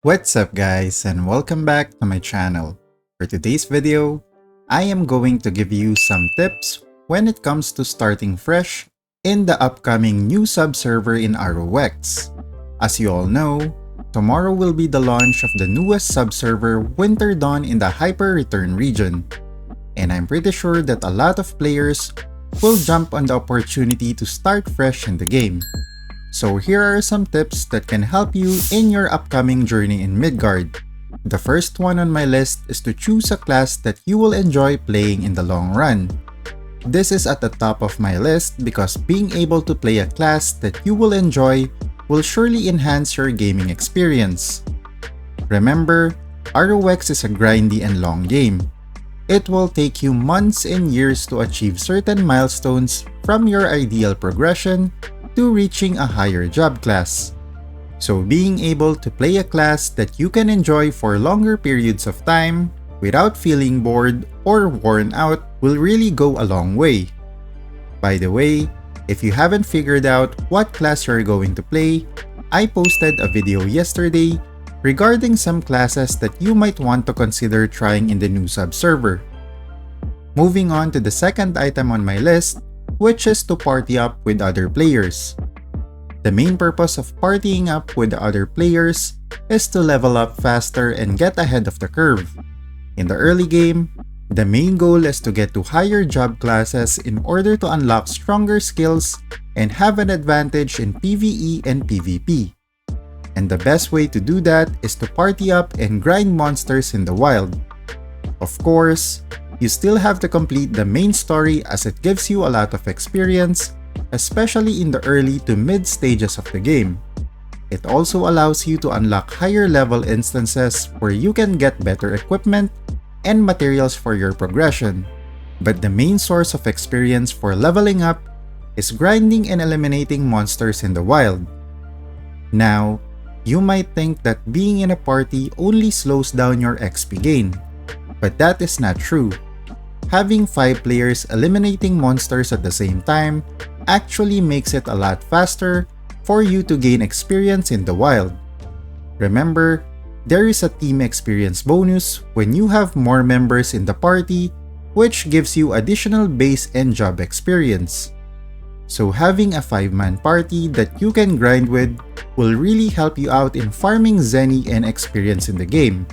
What's up guys, and welcome back to my channel. For today's video, I am going to give you some tips when it comes to starting fresh in the upcoming new sub-server in ROX. As you all know, tomorrow will be the launch of the newest sub-server Winter Dawn in the Hyper Return region. And I'm pretty sure that a lot of players will jump on the opportunity to start fresh in the game. So here are some tips that can help you in your upcoming journey in Midgard. The first one on my list is to choose a class that you will enjoy playing in the long run. This is at the top of my list because being able to play a class that you will enjoy will surely enhance your gaming experience. Remember, ROX is a grindy and long game. It will take you months and years to achieve certain milestones from your ideal progression to reaching a higher job class. So being able to play a class that you can enjoy for longer periods of time without feeling bored or worn out will really go a long way. By the way, if you haven't figured out what class you're going to play, I posted a video yesterday regarding some classes that you might want to consider trying in the new sub-server. Moving on to the second item on my list, which is to party up with other players. The main purpose of partying up with other players is to level up faster and get ahead of the curve. In the early game, the main goal is to get to higher job classes in order to unlock stronger skills and have an advantage in PvE and PvP. And the best way to do that is to party up and grind monsters in the wild. Of course, you still have to complete the main story as it gives you a lot of experience, especially in the early to mid stages of the game. It also allows you to unlock higher level instances where you can get better equipment and materials for your progression. But the main source of experience for leveling up is grinding and eliminating monsters in the wild. Now, you might think that being in a party only slows down your XP gain, but that is not true. Having 5 players eliminating monsters at the same time actually makes it a lot faster for you to gain experience in the wild. Remember, there is a team experience bonus when you have more members in the party, which gives you additional base and job experience. So having a 5-man party that you can grind with will really help you out in farming Zenny and experience in the game.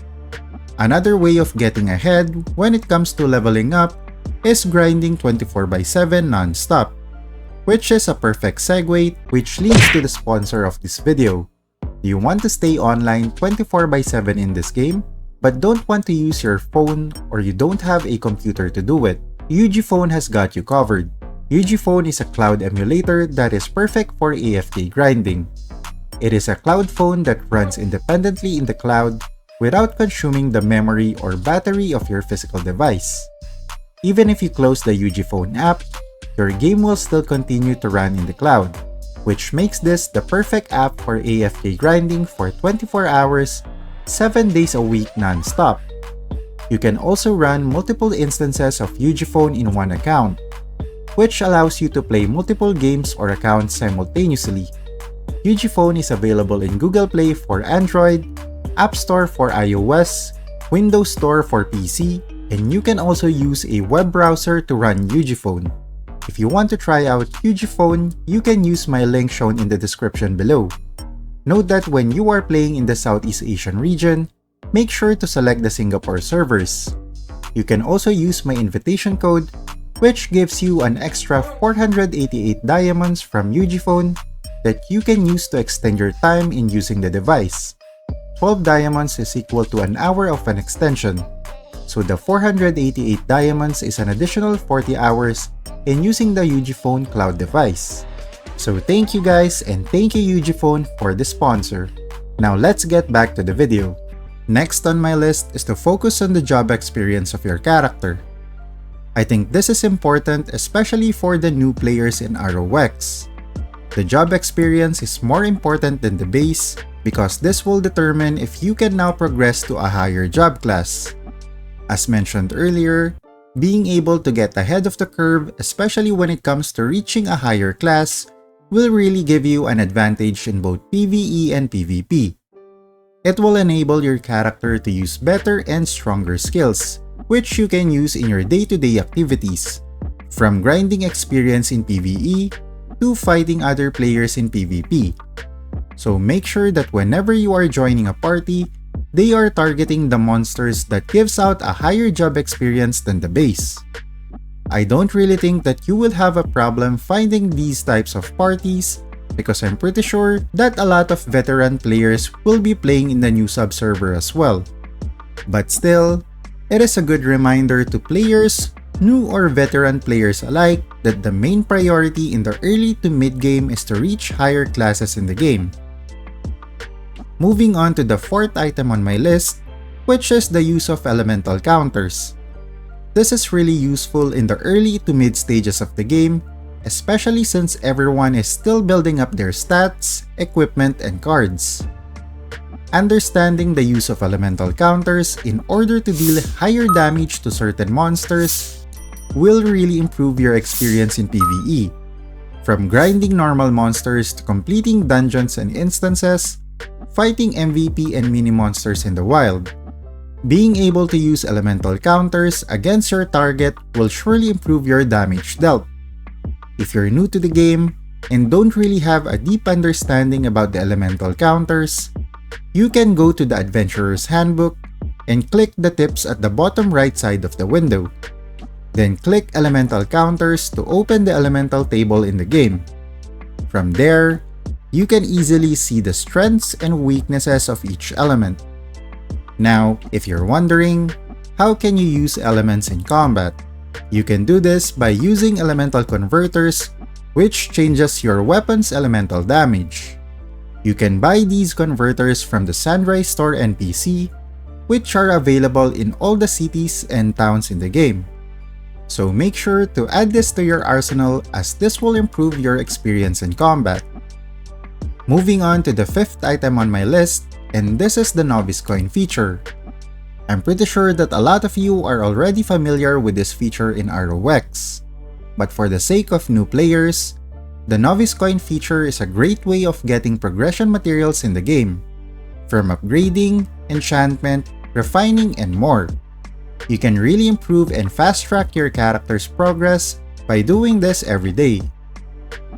Another way of getting ahead when it comes to leveling up is grinding 24/7 non-stop, which is a perfect segue which leads to the sponsor of this video. Do you want to stay online 24/7 in this game but don't want to use your phone or you don't have a computer to do it? UgPhone has got you covered. UgPhone is a cloud emulator that is perfect for AFK grinding. It is a cloud phone that runs independently in the cloud without consuming the memory or battery of your physical device. Even if you close the UgPhone app, your game will still continue to run in the cloud, which makes this the perfect app for AFK grinding for 24 hours, 7 days a week non-stop. You can also run multiple instances of UgPhone in one account, which allows you to play multiple games or accounts simultaneously. UgPhone is available in Google Play for Android, App Store for iOS, Windows Store for PC, and you can also use a web browser to run UgPhone. If you want to try out UgPhone, you can use my link shown in the description below. Note that when you are playing in the Southeast Asian region, make sure to select the Singapore servers. You can also use my invitation code, which gives you an extra 488 diamonds from UgPhone that you can use to extend your time in using the device. 12 diamonds is equal to an hour of an extension, so the 488 diamonds is an additional 40 hours in using the UgPhone cloud device. So thank you guys, and thank you UgPhone for the sponsor. Now let's get back to the video. Next on my list is to focus on the job experience of your character. I think this is important especially for the new players in ROX. The job experience is more important than the base because this will determine if you can now progress to a higher job class. As mentioned earlier, being able to get ahead of the curve, especially when it comes to reaching a higher class, will really give you an advantage in both PvE and PvP. It will enable your character to use better and stronger skills, which you can use in your day-to-day activities, from grinding experience in PvE to fighting other players in PvP. So make sure that whenever you are joining a party, they are targeting the monsters that gives out a higher job experience than the base. I don't really think that you will have a problem finding these types of parties because I'm pretty sure that a lot of veteran players will be playing in the new sub-server as well. But still, it is a good reminder to players, new or veteran players alike, that the main priority in the early to mid-game is to reach higher classes in the game. Moving on to the fourth item on my list, which is the use of elemental counters. This is really useful in the early to mid stages of the game, especially since everyone is still building up their stats, equipment, and cards. Understanding the use of elemental counters in order to deal higher damage to certain monsters will really improve your experience in PvE. From grinding normal monsters to completing dungeons and instances, fighting MVP and mini monsters in the wild. Being able to use elemental counters against your target will surely improve your damage dealt. If you're new to the game and don't really have a deep understanding about the elemental counters, you can go to the Adventurer's Handbook and click the tips at the bottom right side of the window. Then click Elemental Counters to open the elemental table in the game. From there, you can easily see the strengths and weaknesses of each element. Now, if you're wondering, how can you use elements in combat? You can do this by using elemental converters, which changes your weapon's elemental damage. You can buy these converters from the Sunrise Store NPC, which are available in all the cities and towns in the game. So make sure to add this to your arsenal as this will improve your experience in combat. Moving on to the fifth item on my list, and this is the Novice Coin feature. I'm pretty sure that a lot of you are already familiar with this feature in ROX. But for the sake of new players, the Novice Coin feature is a great way of getting progression materials in the game, from upgrading, enchantment, refining, and more. You can really improve and fast-track your character's progress by doing this every day.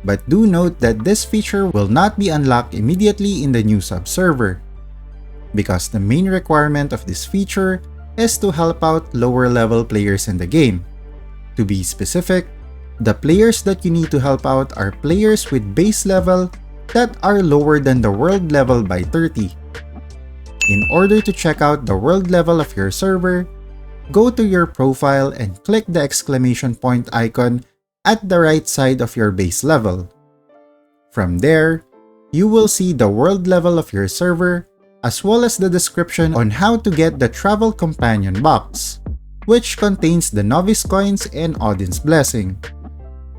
But do note that this feature will not be unlocked immediately in the new sub-server, because the main requirement of this feature is to help out lower-level players in the game. To be specific, the players that you need to help out are players with base level that are lower than the world level by 30. In order to check out the world level of your server, go to your profile and click the exclamation point icon at the right side of your base level. From there, you will see the world level of your server as well as the description on how to get the Travel Companion box, which contains the Novice Coins and Odin's Blessing.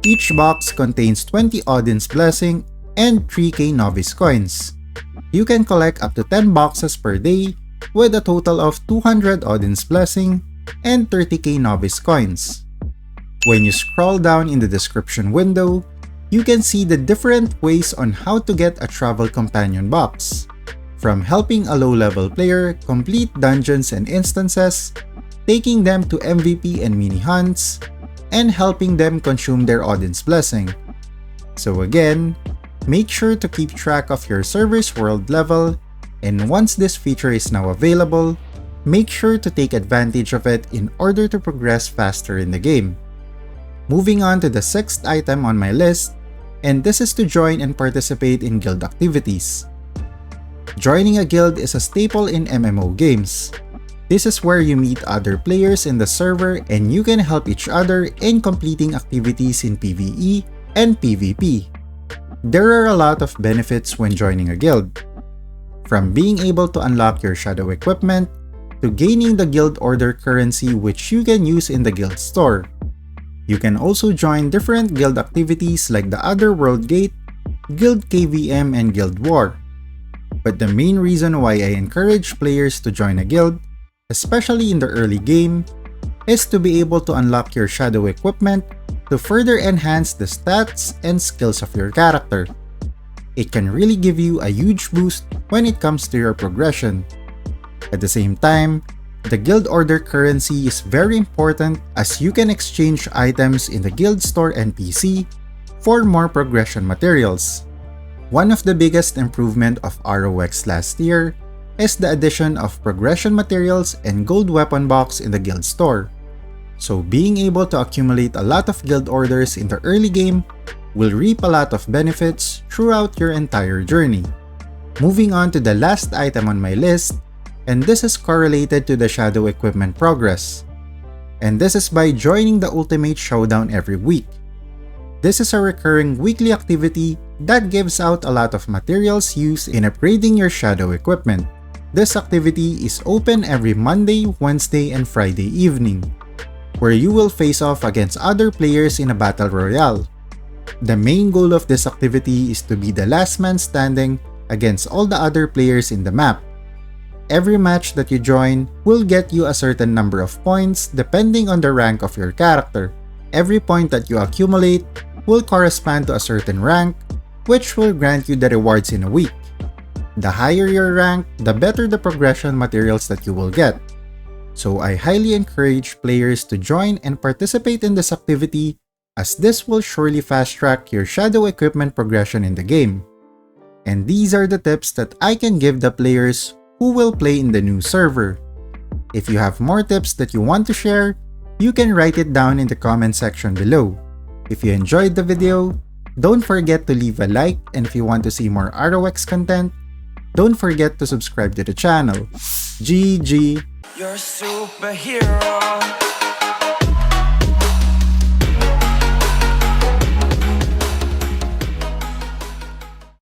Each box contains 20 Odin's Blessing and 3k Novice Coins. You can collect up to 10 boxes per day with a total of 200 Odin's Blessing and 30k Novice Coins. When you scroll down in the description window, you can see the different ways on how to get a Travel Companion box, from helping a low-level player complete dungeons and instances, taking them to MVP and mini hunts, and helping them consume their Odin's Blessing. So again, make sure to keep track of your server's world level, and once this feature is now available, make sure to take advantage of it in order to progress faster in the game. Moving on to the sixth item on my list, and this is to join and participate in guild activities. Joining a guild is a staple in MMO games. This is where you meet other players in the server and you can help each other in completing activities in PvE and PvP. There are a lot of benefits when joining a guild, from being able to unlock your shadow equipment, to gaining the guild order currency which you can use in the guild store. You can also join different guild activities like the Otherworld Gate, Guild KVM, and Guild War. But the main reason why I encourage players to join a guild, especially in the early game, is to be able to unlock your shadow equipment to further enhance the stats and skills of your character. it can really give you a huge boost when it comes to your progression. At the same time, the guild order currency is very important as you can exchange items in the guild store NPC for more progression materials. One of the biggest improvement of ROX last year is the addition of progression materials and gold weapon box in the guild store. So being able to accumulate a lot of guild orders in the early game will reap a lot of benefits throughout your entire journey. Moving on to the last item on my list, and this is correlated to the shadow equipment progress. And this is by joining the Ultimate Showdown every week. This is a recurring weekly activity that gives out a lot of materials used in upgrading your shadow equipment. This activity is open every Monday, Wednesday, and Friday evening, where you will face off against other players in a battle royale. The main goal of this activity is to be the last man standing against all the other players in the map. Every match that you join will get you a certain number of points depending on the rank of your character. Every point that you accumulate will correspond to a certain rank, which will grant you the rewards in a week. The higher your rank, the better the progression materials that you will get. So I highly encourage players to join and participate in this activity as this will surely fast-track your shadow equipment progression in the game. And these are the tips that I can give the players who will play in the new server. If you have more tips that you want to share, you can write it down in the comment section below. If you enjoyed the video, don't forget to leave a like, and if you want to see more ROX content, don't forget to subscribe to the channel. GG! You're a superhero.